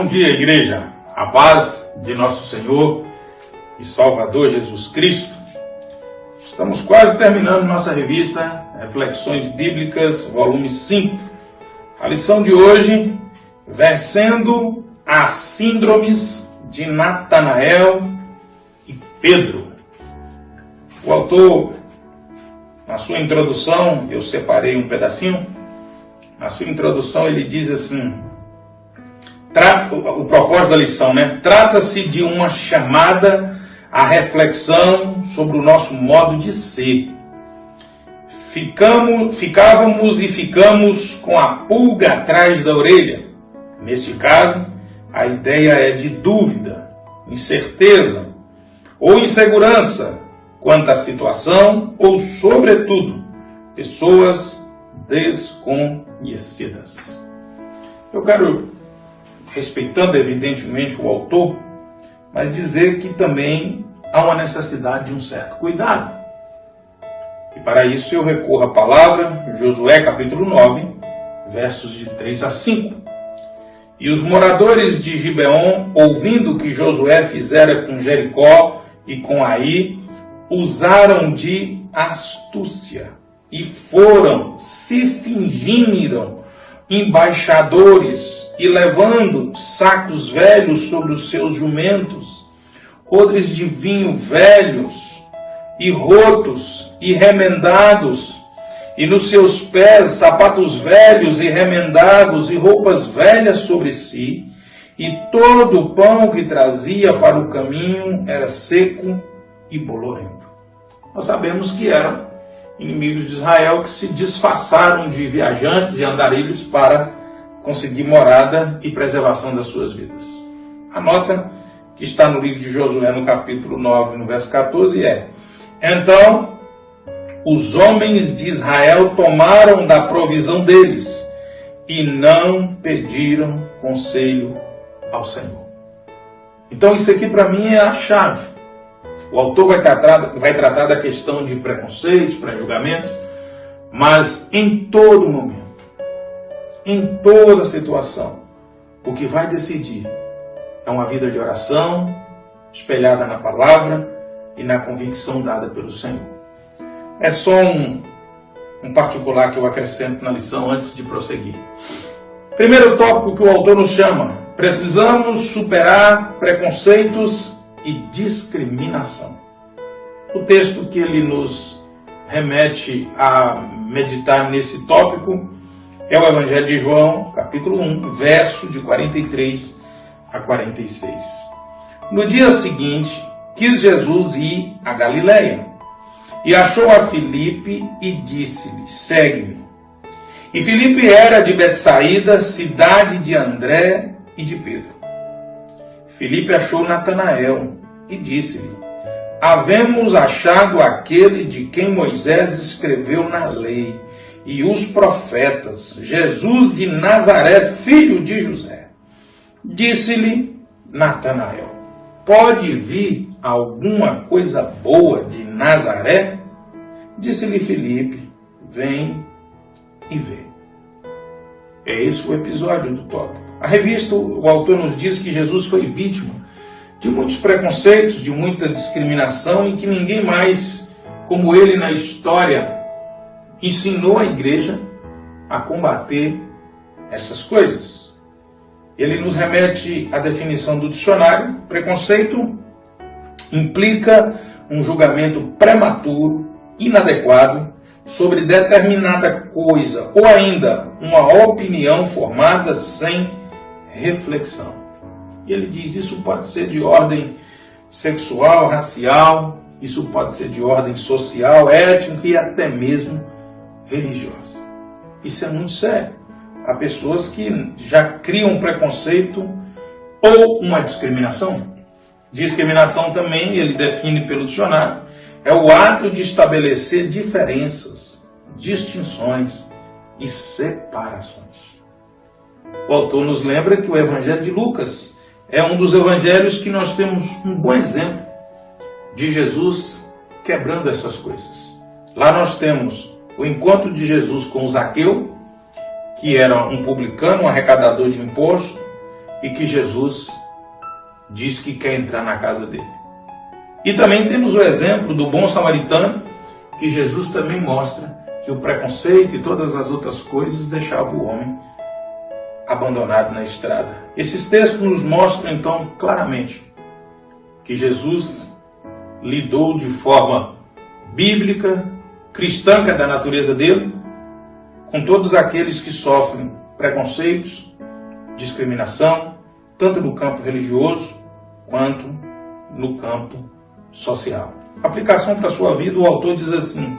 Bom dia, igreja. A paz de nosso Senhor e Salvador Jesus Cristo. Estamos quase terminando nossa revista Reflexões Bíblicas, volume 5. A lição de hoje, vencendo as síndromes de Natanael e Pedro. O autor, na sua introdução, eu separei um pedacinho, na sua introdução ele diz assim, o propósito da lição, Trata-se de uma chamada à reflexão sobre o nosso modo de ser. Ficávamos e ficamos com a pulga atrás da orelha. Neste caso, a ideia é de dúvida, incerteza ou insegurança quanto à situação ou, sobretudo, pessoas desconhecidas. Eu quero, respeitando evidentemente o autor, mas dizer que também há uma necessidade de um certo cuidado. E para isso eu recorro à palavra, Josué capítulo 9, versos de 3 a 5. E os moradores de Gibeon, ouvindo o que Josué fizera com Jericó e com Ai, usaram de astúcia e se fingiram embaixadores e levando sacos velhos sobre os seus jumentos, odres de vinho velhos e rotos e remendados, e nos seus pés sapatos velhos e remendados e roupas velhas sobre si, e todo o pão que trazia para o caminho era seco e bolorento. Nós sabemos que eram inimigos de Israel que se disfarçaram de viajantes e andarilhos para conseguir morada e preservação das suas vidas. A nota que está no livro de Josué, no capítulo 9, no verso 14, é: Então os homens de Israel tomaram da provisão deles e não pediram conselho ao Senhor. Então isso aqui para mim é a chave. O autor vai tratar da questão de preconceitos, pré-julgamentos, mas em todo momento, em toda situação, o que vai decidir é uma vida de oração, espelhada na palavra e na convicção dada pelo Senhor. É só um particular que eu acrescento na lição antes de prosseguir. Primeiro tópico que o autor nos chama: precisamos superar preconceitos e discriminação. O texto que ele nos remete a meditar nesse tópico é o Evangelho de João, capítulo 1, verso de 43 a 46. No dia seguinte, quis Jesus ir a Galiléia, e achou a Filipe e disse-lhe: segue-me. E Filipe era de Betsaída, cidade de André e de Pedro. Filipe achou Natanael e disse-lhe: havemos achado aquele de quem Moisés escreveu na lei e os profetas, Jesus de Nazaré, filho de José. Disse-lhe Natanael: pode vir alguma coisa boa de Nazaré? Disse-lhe Filipe: vem e vê. É esse o episódio do tópico. A revista, o autor nos diz que Jesus foi vítima de muitos preconceitos, de muita discriminação, e que ninguém mais, como ele na história, ensinou a igreja a combater essas coisas. Ele nos remete à definição do dicionário. Preconceito implica um julgamento prematuro, inadequado, sobre determinada coisa, ou ainda uma opinião formada sem reflexão. E ele diz, isso pode ser de ordem sexual, racial, isso pode ser de ordem social, étnica e até mesmo religiosa. Isso é muito sério. Há pessoas que já criam um preconceito ou uma discriminação. Discriminação também, ele define pelo dicionário, é o ato de estabelecer diferenças, distinções e separações. O autor nos lembra que o Evangelho de Lucas é um dos evangelhos que nós temos um bom exemplo de Jesus quebrando essas coisas. Lá nós temos o encontro de Jesus com Zaqueu, que era um publicano, um arrecadador de imposto, e que Jesus diz que quer entrar na casa dele. E também temos o exemplo do bom samaritano, que Jesus também mostra que o preconceito e todas as outras coisas deixavam o homem abandonado na estrada. Esses textos nos mostram então claramente que Jesus lidou de forma bíblica, cristã, que é da natureza dele, com todos aqueles que sofrem preconceitos, discriminação, tanto no campo religioso quanto no campo social. Aplicação para a sua vida, o autor diz assim: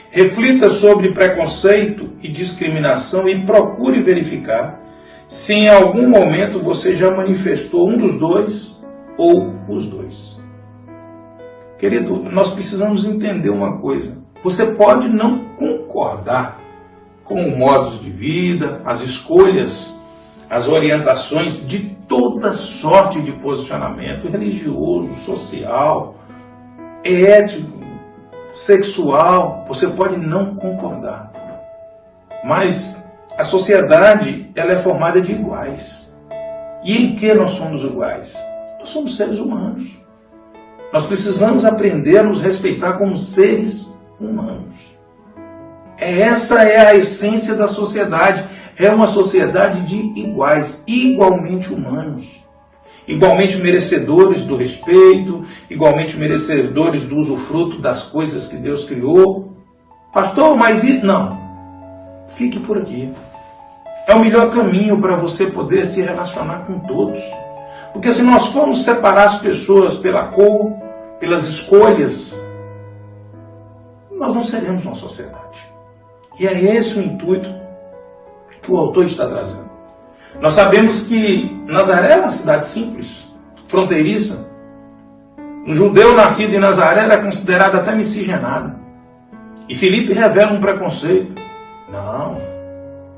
reflita sobre preconceito e discriminação e procure verificar se em algum momento você já manifestou um dos dois ou os dois. Querido, nós precisamos entender uma coisa. Você pode não concordar com o modo de vida, as escolhas, as orientações de toda sorte de posicionamento religioso, social, ético, sexual. Você pode não concordar. Mas a sociedade, ela é formada de iguais. E em que nós somos iguais? Nós somos seres humanos. Nós precisamos aprender a nos respeitar como seres humanos. Essa é a essência da sociedade. É uma sociedade de iguais, igualmente humanos, igualmente merecedores do respeito, igualmente merecedores do usufruto das coisas que Deus criou. Pastor, mas não. Fique por aqui. É o melhor caminho para você poder se relacionar com todos. Porque se nós formos separar as pessoas pela cor, pelas escolhas, nós não seremos uma sociedade. E é esse o intuito que o autor está trazendo. Nós sabemos que Nazaré é uma cidade simples, fronteiriça. Um judeu nascido em Nazaré era considerado até miscigenado. E Filipe revela um preconceito. Não,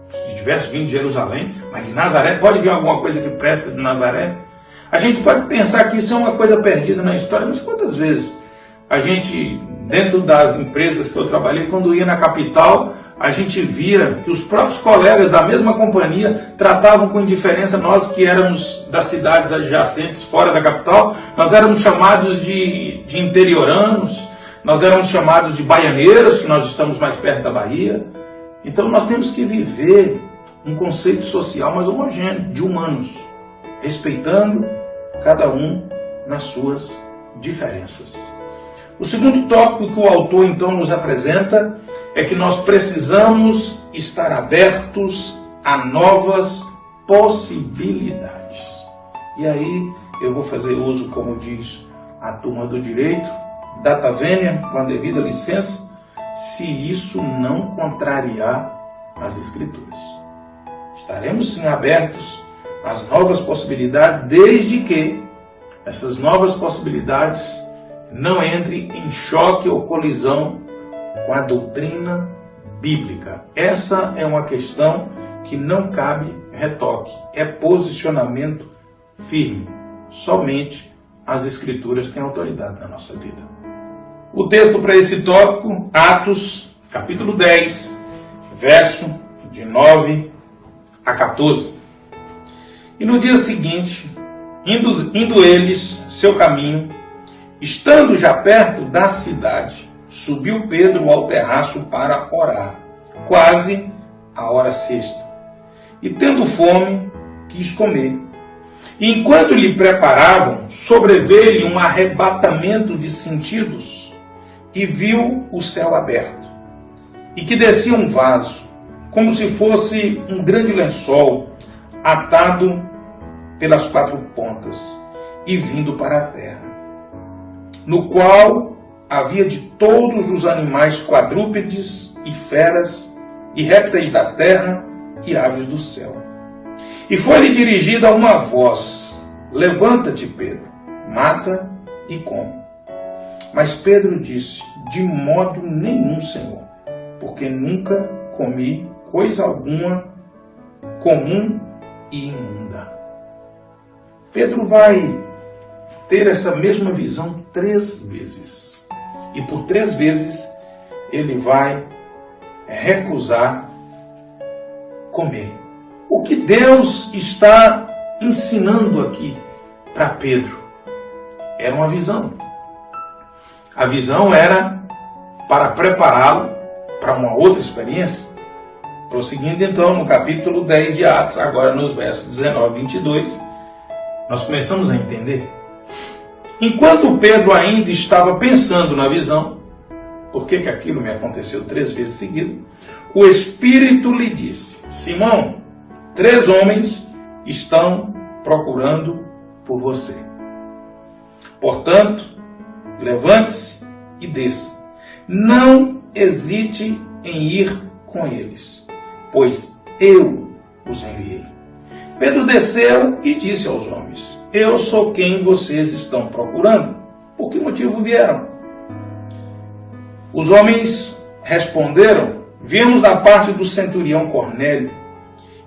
se tivesse vindo de Jerusalém, mas de Nazaré, pode vir alguma coisa que presta de Nazaré? A gente pode pensar que isso é uma coisa perdida na história, mas quantas vezes a gente, dentro das empresas que eu trabalhei, quando ia na capital, a gente via que os próprios colegas da mesma companhia tratavam com indiferença nós que éramos das cidades adjacentes, fora da capital. Nós éramos chamados de interioranos, nós éramos chamados de baianeiros, que nós estamos mais perto da Bahia. Então nós temos que viver um conceito social mais homogêneo, de humanos, respeitando cada um nas suas diferenças. O segundo tópico que o autor então nos apresenta é que nós precisamos estar abertos a novas possibilidades. E aí eu vou fazer uso, como diz a turma do direito, data vênia, com a devida licença, se isso não contrariar as Escrituras. Estaremos sim abertos às novas possibilidades, desde que essas novas possibilidades não entrem em choque ou colisão com a doutrina bíblica. Essa é uma questão que não cabe retoque, é posicionamento firme. Somente as Escrituras têm autoridade na nossa vida. O texto para esse tópico, Atos, capítulo 10, verso de 9 a 14. E no dia seguinte, indo eles seu caminho, estando já perto da cidade, subiu Pedro ao terraço para orar, quase a hora sexta. E tendo fome, quis comer. E enquanto lhe preparavam, sobreveio-lhe um arrebatamento de sentidos, e viu o céu aberto, e que descia um vaso, como se fosse um grande lençol, atado pelas quatro pontas, e vindo para a terra, no qual havia de todos os animais quadrúpedes e feras, e répteis da terra, e aves do céu. E foi-lhe dirigida uma voz: levanta-te, Pedro, mata e come. Mas Pedro disse: de modo nenhum, Senhor, porque nunca comi coisa alguma comum e imunda. Pedro vai ter essa mesma visão 3 vezes. E por 3 vezes ele vai recusar comer. O que Deus está ensinando aqui para Pedro era uma visão. A visão era para prepará-lo para uma outra experiência. Prosseguindo então no capítulo 10 de Atos, agora nos versos 19 e 22, nós começamos a entender. Enquanto Pedro ainda estava pensando na visão, por que aquilo me aconteceu 3 vezes seguidas, o Espírito lhe disse: Simão, 3 homens estão procurando por você. Portanto, levante-se e desça. Não hesite em ir com eles, pois eu os enviei. Pedro desceu e disse aos homens: Eu sou quem vocês estão procurando. Por que motivo vieram? Os homens responderam: Viemos da parte do centurião Cornélio.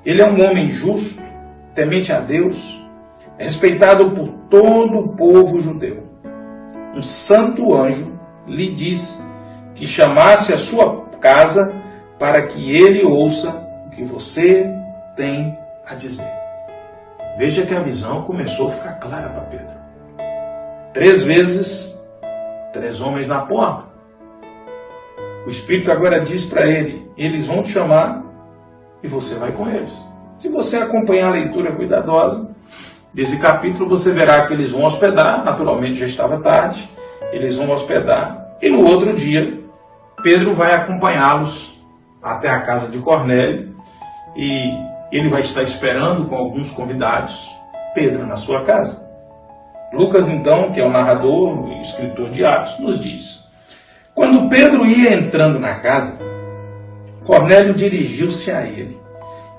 Ele é um homem justo, temente a Deus, respeitado por todo o povo judeu. Um santo anjo lhe disse que chamasse a sua casa para que ele ouça o que você tem a dizer. Veja que a visão começou a ficar clara para Pedro. 3 vezes, 3 homens na porta. O Espírito agora diz para ele: eles vão te chamar e você vai com eles. Se você acompanhar a leitura cuidadosa desse capítulo, você verá que eles vão hospedar. Naturalmente já estava tarde. Eles vão hospedar. E no outro dia, Pedro vai acompanhá-los até a casa de Cornélio. E ele vai estar esperando com alguns convidados Pedro na sua casa. Lucas, então, que é o narrador e escritor de Atos, nos diz: Quando Pedro ia entrando na casa, Cornélio dirigiu-se a ele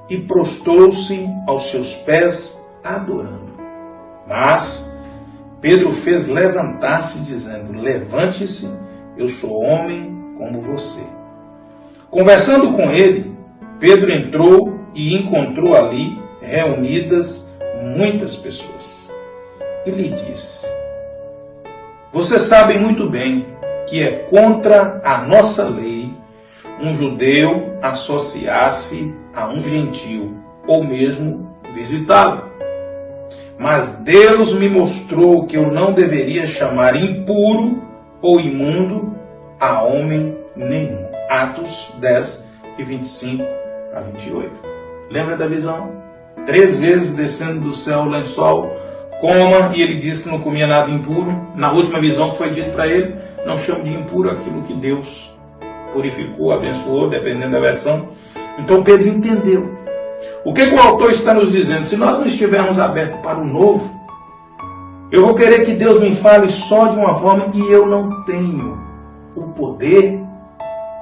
e prostrou-se aos seus pés, adorando. Mas Pedro fez levantar-se, dizendo: Levante-se, eu sou homem como você. Conversando com ele, Pedro entrou e encontrou ali reunidas muitas pessoas. E lhe disse: Vocês sabem muito bem que é contra a nossa lei um judeu associar-se a um gentio, ou mesmo visitá-lo. Mas Deus me mostrou que eu não deveria chamar impuro ou imundo a homem nenhum. Atos 10, e 25 a 28. Lembra da visão? 3 vezes descendo do céu o lençol, coma, e ele diz que não comia nada impuro. Na última visão que foi dito para ele: não chame de impuro aquilo que Deus purificou, abençoou, dependendo da versão. Então Pedro entendeu. O que o autor está nos dizendo? Se nós não estivermos abertos para o novo, eu vou querer que Deus me fale só de uma forma e eu não tenho o poder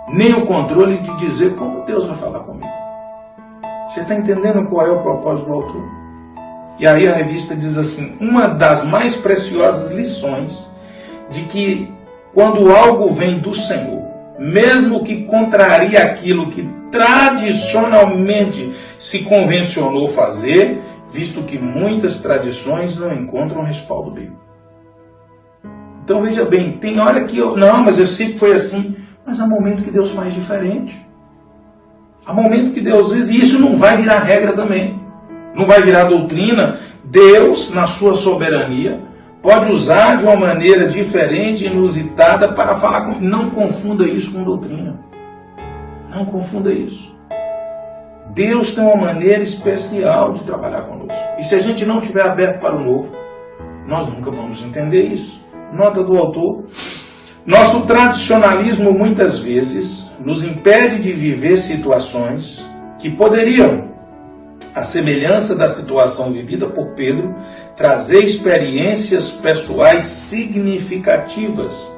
nem o controle de dizer como Deus vai falar comigo. Você está entendendo qual é o propósito do autor? E aí a revista diz assim: uma das mais preciosas lições de que quando algo vem do Senhor, mesmo que contraria aquilo que tradicionalmente se convencionou fazer, visto que muitas tradições não encontram respaldo bíblico. Então veja bem, tem hora que mas eu sempre foi assim. Mas há momento que Deus faz diferente. Há momento que Deus diz, e isso não vai virar regra também. Não vai virar doutrina. Deus, na sua soberania, pode usar de uma maneira diferente, inusitada, para falar com... Não confunda isso com doutrina. Não confunda isso. Deus tem uma maneira especial de trabalhar conosco. E se a gente não estiver aberto para o novo, nós nunca vamos entender isso. Nota do autor: nosso tradicionalismo muitas vezes nos impede de viver situações que poderiam, à semelhança da situação vivida por Pedro, trazer experiências pessoais significativas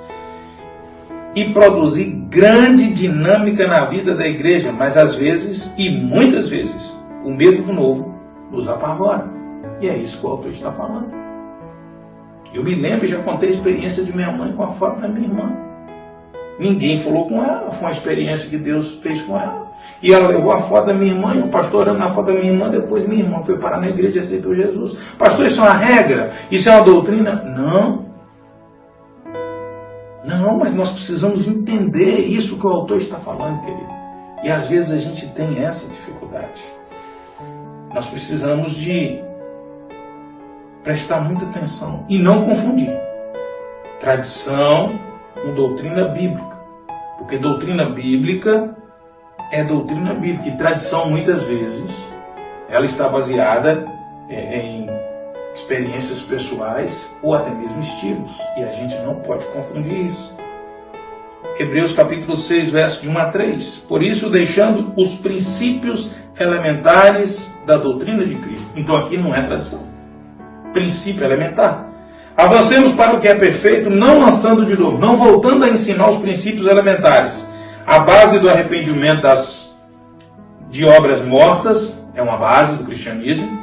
e produzir grande dinâmica na vida da igreja, mas às vezes, e muitas vezes, o medo do novo nos apavora. E é isso que o autor está falando. Eu me lembro, já contei a experiência de minha mãe com a foto da minha irmã. Ninguém falou com ela, foi uma experiência que Deus fez com ela. E ela levou a foto da minha irmã, e o pastor orando na foto da minha irmã, depois minha irmã foi parar na igreja e aceitou Jesus. Pastor, isso é uma regra? Isso é uma doutrina? Não. Não, mas nós precisamos entender isso que o autor está falando, querido. E às vezes a gente tem essa dificuldade. Nós precisamos de prestar muita atenção e não confundir tradição com doutrina bíblica. Porque doutrina bíblica é doutrina bíblica. E tradição, muitas vezes, ela está baseada em experiências pessoais ou até mesmo estilos. E a gente não pode confundir isso. Hebreus capítulo 6, verso de 1 a 3. Por isso, deixando os princípios elementares da doutrina de Cristo. Então aqui não é tradição. Princípio elementar. Avancemos para o que é perfeito, não lançando de novo, não voltando a ensinar os princípios elementares. A base do arrependimento de obras mortas é uma base do cristianismo.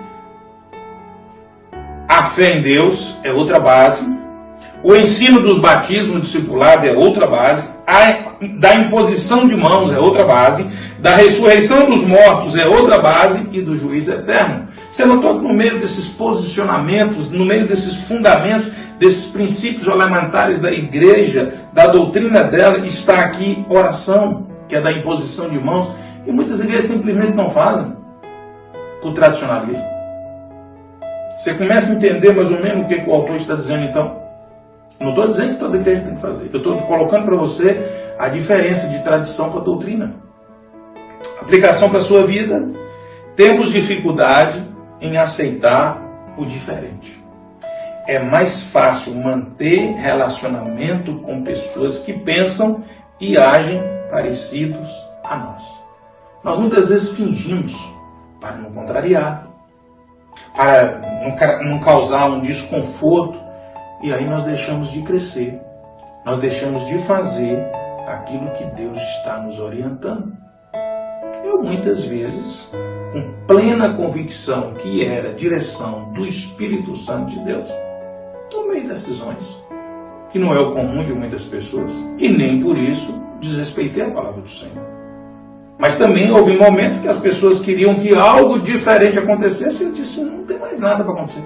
A fé em Deus é outra base. O ensino dos batismos, discipulado, é outra base. Da imposição de mãos é outra base. Da ressurreição dos mortos é outra base. E do juízo eterno. Você notou que no meio desses posicionamentos, no meio desses fundamentos, desses princípios elementares da igreja, da doutrina dela, está aqui oração, que é da imposição de mãos. E muitas igrejas simplesmente não fazem, por tradicionalismo. Você começa a entender mais ou menos o que o autor está dizendo então. Não estou dizendo que toda igreja tem que fazer. Eu estou colocando para você a diferença de tradição para doutrina. Aplicação para a sua vida. Temos dificuldade em aceitar o diferente. É mais fácil manter relacionamento com pessoas que pensam e agem parecidos a nós. Nós muitas vezes fingimos para não contrariar, para não causar um desconforto. E aí nós deixamos de crescer, nós deixamos de fazer aquilo que Deus está nos orientando. Eu muitas vezes, com plena convicção que era a direção do Espírito Santo de Deus, tomei decisões que não é o comum de muitas pessoas e nem por isso desrespeitei a palavra do Senhor. Mas também houve momentos que as pessoas queriam que algo diferente acontecesse e eu disse, não tem mais nada para acontecer.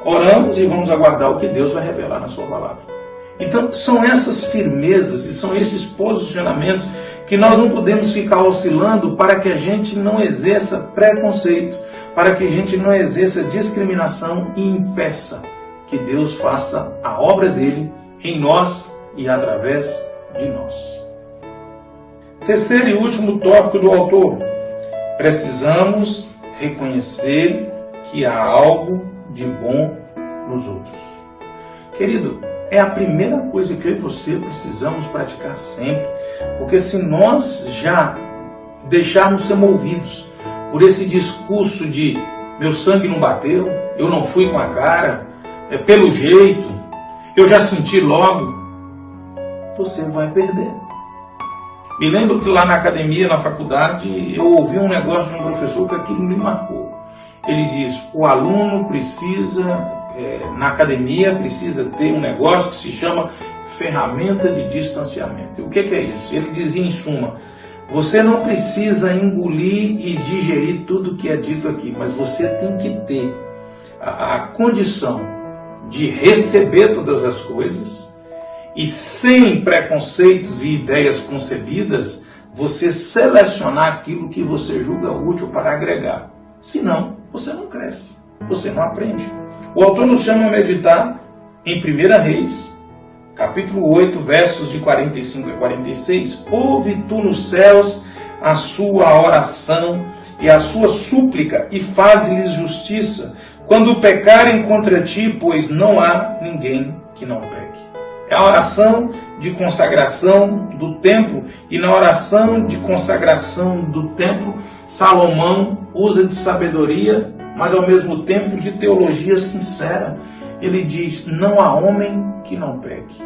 Oramos e vamos aguardar o que Deus vai revelar na sua palavra. Então, são essas firmezas e são esses posicionamentos que nós não podemos ficar oscilando para que a gente não exerça preconceito, para que a gente não exerça discriminação e impeça que Deus faça a obra dele em nós e através de nós. Terceiro e último tópico do autor. Precisamos reconhecer que há algo de bom nos outros. Querido, é a primeira coisa que eu e você precisamos praticar sempre, porque se nós já deixarmos ser movidos por esse discurso de meu sangue não bateu, eu não fui com a cara, é pelo jeito, eu já senti logo, você vai perder. Me lembro que lá na academia, na faculdade, eu ouvi um negócio de um professor que aquilo me marcou. Ele diz, o aluno precisa, na academia, precisa ter um negócio que se chama ferramenta de distanciamento. E o que é isso? Ele dizia, em suma, você não precisa engolir e digerir tudo que é dito aqui, mas você tem que ter a condição de receber todas as coisas e, sem preconceitos e ideias concebidas, você selecionar aquilo que você julga útil para agregar. Senão, você não cresce, você não aprende. O autor nos chama a meditar em 1 Reis, capítulo 8, versos de 45 a 46. Ouve tu nos céus a sua oração e a sua súplica, e faze-lhes justiça, quando pecarem contra ti, pois não há ninguém que não peque. É a oração de consagração do templo, e na oração de consagração do templo, Salomão usa de sabedoria, mas ao mesmo tempo de teologia sincera. Ele diz, não há homem que não peque.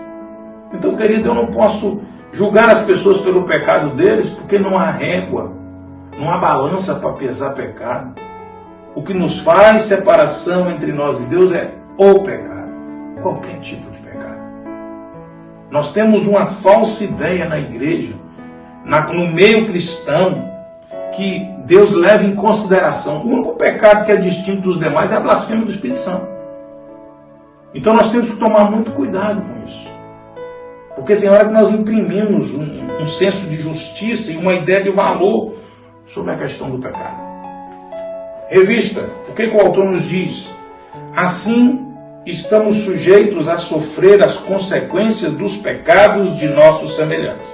Então, querido, eu não posso julgar as pessoas pelo pecado deles, porque não há régua, não há balança para pesar pecado. O que nos faz separação entre nós e Deus é o pecado, qualquer tipo de pecado. Nós temos uma falsa ideia na igreja, no meio cristão, que Deus leva em consideração. O único pecado que é distinto dos demais é a blasfêmia do Espírito Santo. Então nós temos que tomar muito cuidado com isso. Porque tem hora que nós imprimimos um senso de justiça e uma ideia de valor sobre a questão do pecado. Revista, o que o autor nos diz? Assim, estamos sujeitos a sofrer as consequências dos pecados de nossos semelhantes.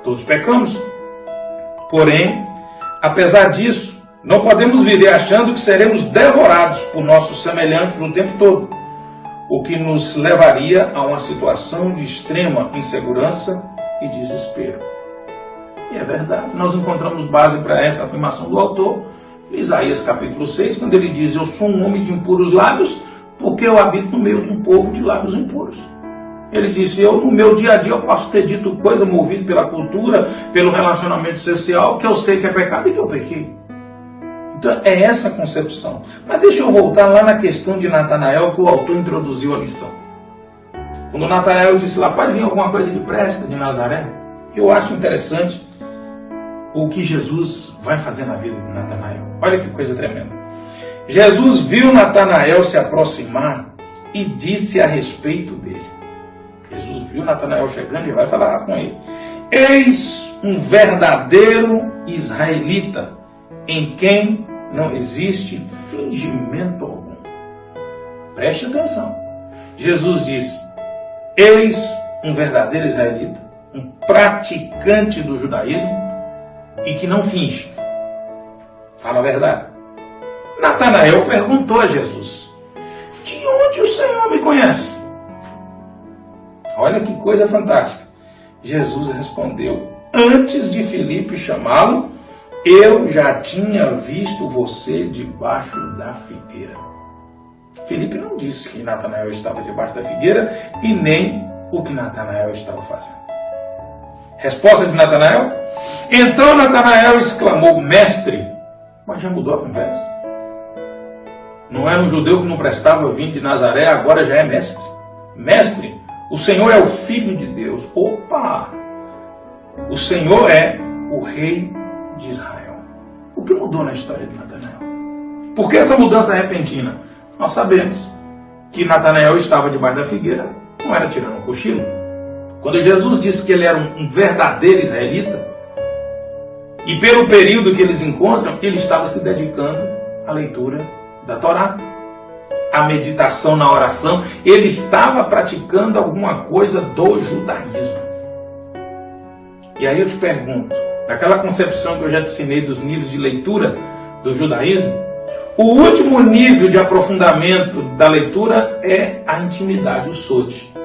Todos pecamos. Porém, apesar disso, não podemos viver achando que seremos devorados por nossos semelhantes o tempo todo, o que nos levaria a uma situação de extrema insegurança e desespero. E é verdade, nós encontramos base para essa afirmação do autor, em Isaías capítulo 6, quando ele diz: eu sou um homem de impuros lábios, porque eu habito no meio de um povo de lábios impuros. Ele disse: eu no meu dia a dia eu posso ter dito coisa movido pela cultura, pelo relacionamento social, que eu sei que é pecado e que eu pequei. Então é essa a concepção. Mas deixa eu voltar lá na questão de Natanael, que o autor introduziu a lição. Quando Natanael disse lá: pode vir alguma coisa que presta de Nazaré? Eu acho interessante o que Jesus vai fazer na vida de Natanael. Olha que coisa tremenda. Jesus viu Natanael se aproximar e disse a respeito dele. Jesus viu Natanael chegando e vai falar com ele: eis um verdadeiro israelita, em quem não existe fingimento algum. Preste atenção. Jesus diz: eis um verdadeiro israelita, um praticante do judaísmo e que não finge. Fala a verdade. Natanael perguntou a Jesus: de onde o Senhor me conhece? Olha que coisa fantástica. Jesus respondeu: antes de Filipe chamá-lo, eu já tinha visto você debaixo da figueira. Filipe não disse que Natanael estava debaixo da figueira e nem o que Natanael estava fazendo. Resposta de Natanael: então Natanael exclamou: mestre. Mas já mudou a conversa. Não era um judeu que não prestava vindo de Nazaré, agora já é mestre. Mestre, o Senhor é o Filho de Deus. Opa! O Senhor é o Rei de Israel. O que mudou na história de Natanael? Por que essa mudança repentina? Nós sabemos que Natanael estava debaixo da figueira, não era tirando um cochilo. Quando Jesus disse que ele era um verdadeiro israelita, e pelo período que eles encontram, ele estava se dedicando à leitura da Torá, à meditação na oração. Ele estava praticando alguma coisa do judaísmo. E aí eu te pergunto, naquela concepção que eu já te ensinei dos níveis de leitura do judaísmo, o último nível de aprofundamento da leitura é a intimidade, o sod.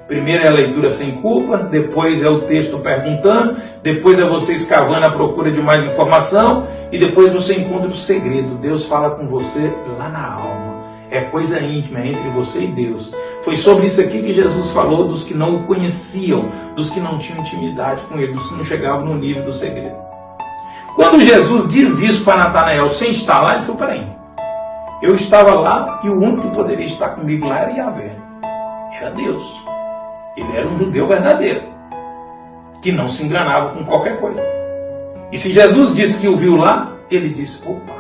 Primeiro é a leitura sem culpa, depois é o texto perguntando, depois é você escavando à procura de mais informação e depois você encontra o segredo. Deus fala com você lá na alma. É coisa íntima, é entre você e Deus. Foi sobre isso aqui que Jesus falou dos que não o conheciam, dos que não tinham intimidade com ele, dos que não chegavam no nível do segredo. Quando Jesus diz isso para Natanael sem estar lá, ele falou: peraí, eu estava lá e o único que poderia estar comigo lá era Yahvé, era Deus. Ele era um judeu verdadeiro, que não se enganava com qualquer coisa. E se Jesus disse que o viu lá, ele disse: opa,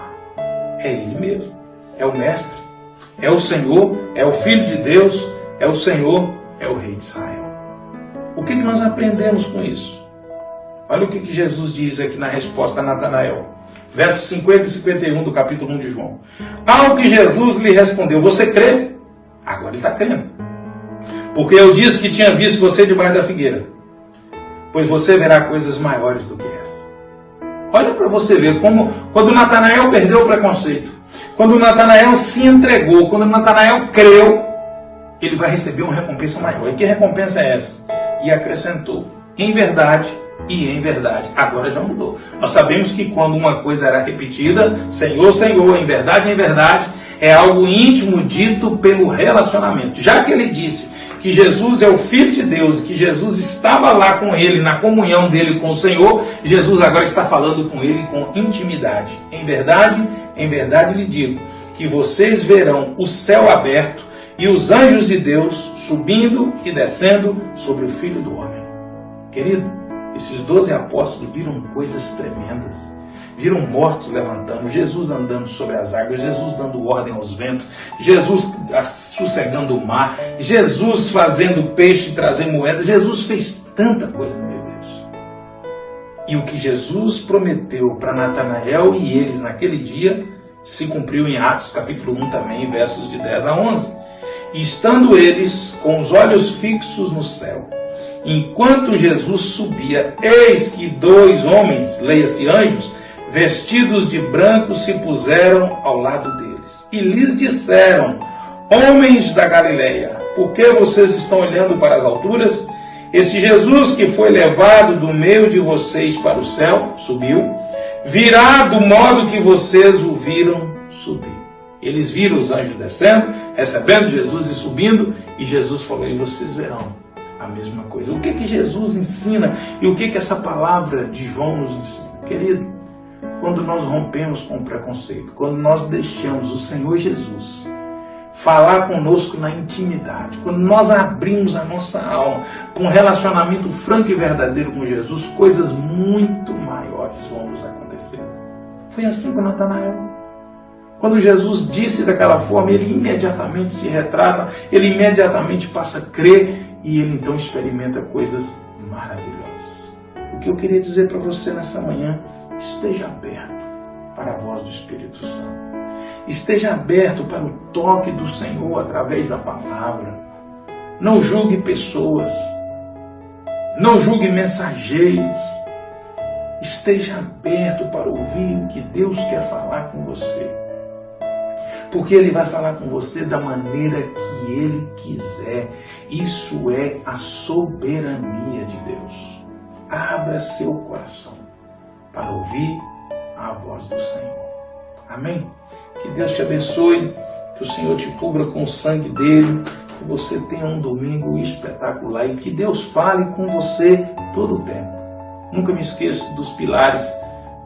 é ele mesmo, é o mestre, é o Senhor, é o Filho de Deus, é o Senhor, é o Rei de Israel. O que nós aprendemos com isso? Olha o que Jesus diz aqui na resposta a Natanael. Versos 50 e 51 do capítulo 1 de João. Ao que Jesus lhe respondeu: você crê? Agora ele está crendo. Porque eu disse que tinha visto você debaixo da figueira. Pois você verá coisas maiores do que essa. Olha para você ver como, quando Natanael perdeu o preconceito, quando Natanael se entregou, quando Natanael creu, ele vai receber uma recompensa maior. E que recompensa é essa? E acrescentou: em verdade e em verdade. Agora já mudou. Nós sabemos que quando uma coisa era repetida, Senhor, Senhor, em verdade, é algo íntimo dito pelo relacionamento. Já que ele disse que Jesus é o Filho de Deus, que Jesus estava lá com ele, na comunhão dele com o Senhor, Jesus agora está falando com ele com intimidade. Em verdade lhe digo, que vocês verão o céu aberto e os anjos de Deus subindo e descendo sobre o Filho do Homem. Querido, esses 12 apóstolos viram coisas tremendas. Viram mortos levantando, Jesus andando sobre as águas, Jesus dando ordem aos ventos, Jesus sossegando o mar, Jesus fazendo peixe e trazer moedas. Jesus fez tanta coisa, meu Deus. E o que Jesus prometeu para Natanael e eles naquele dia, Se cumpriu em Atos capítulo 1 também, versos de 10 a 11. E estando eles com os olhos fixos no céu, enquanto Jesus subia, eis que 2 homens, leia-se anjos, vestidos de branco, se puseram ao lado deles. E lhes disseram: homens da Galileia, por que vocês estão olhando para as alturas? Esse Jesus que foi levado do meio de vocês para o céu, subiu, virá do modo que vocês o viram subir. Eles viram os anjos descendo, recebendo Jesus e subindo, e Jesus falou: e vocês verão a mesma coisa. O que Jesus ensina e o que essa palavra de João nos ensina? Querido, quando nós rompemos com o preconceito, quando nós deixamos o Senhor Jesus falar conosco na intimidade, quando nós abrimos a nossa alma com um relacionamento franco e verdadeiro com Jesus, coisas muito maiores vão nos acontecer. Foi assim com Natanael. Quando Jesus disse daquela forma, ele imediatamente se retrata, ele imediatamente passa a crer e ele então experimenta coisas maravilhosas. O que eu queria dizer para você nessa manhã: esteja aberto para a voz do Espírito Santo. Esteja aberto para o toque do Senhor através da palavra. Não julgue pessoas. Não julgue mensageiros. Esteja aberto para ouvir o que Deus quer falar com você. Porque Ele vai falar com você da maneira que Ele quiser. Isso é a soberania de Deus. Abra seu coração para ouvir a voz do Senhor. Amém? Que Deus te abençoe, que o Senhor te cubra com o sangue dele, que você tenha um domingo espetacular e que Deus fale com você todo o tempo. Nunca me esqueço dos pilares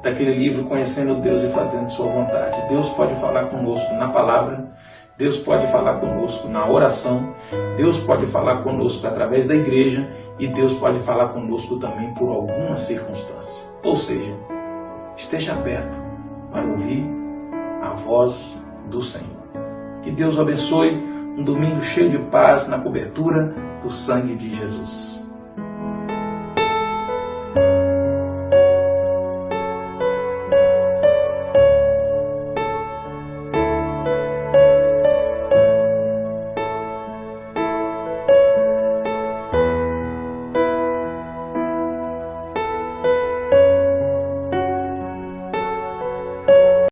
daquele livro, Conhecendo Deus e Fazendo Sua Vontade. Deus pode falar conosco na palavra, Deus pode falar conosco na oração, Deus pode falar conosco através da igreja e Deus pode falar conosco também por alguma circunstância. Ou seja, esteja aberto para ouvir a voz do Senhor. Que Deus o abençoe, um domingo cheio de paz na cobertura do sangue de Jesus.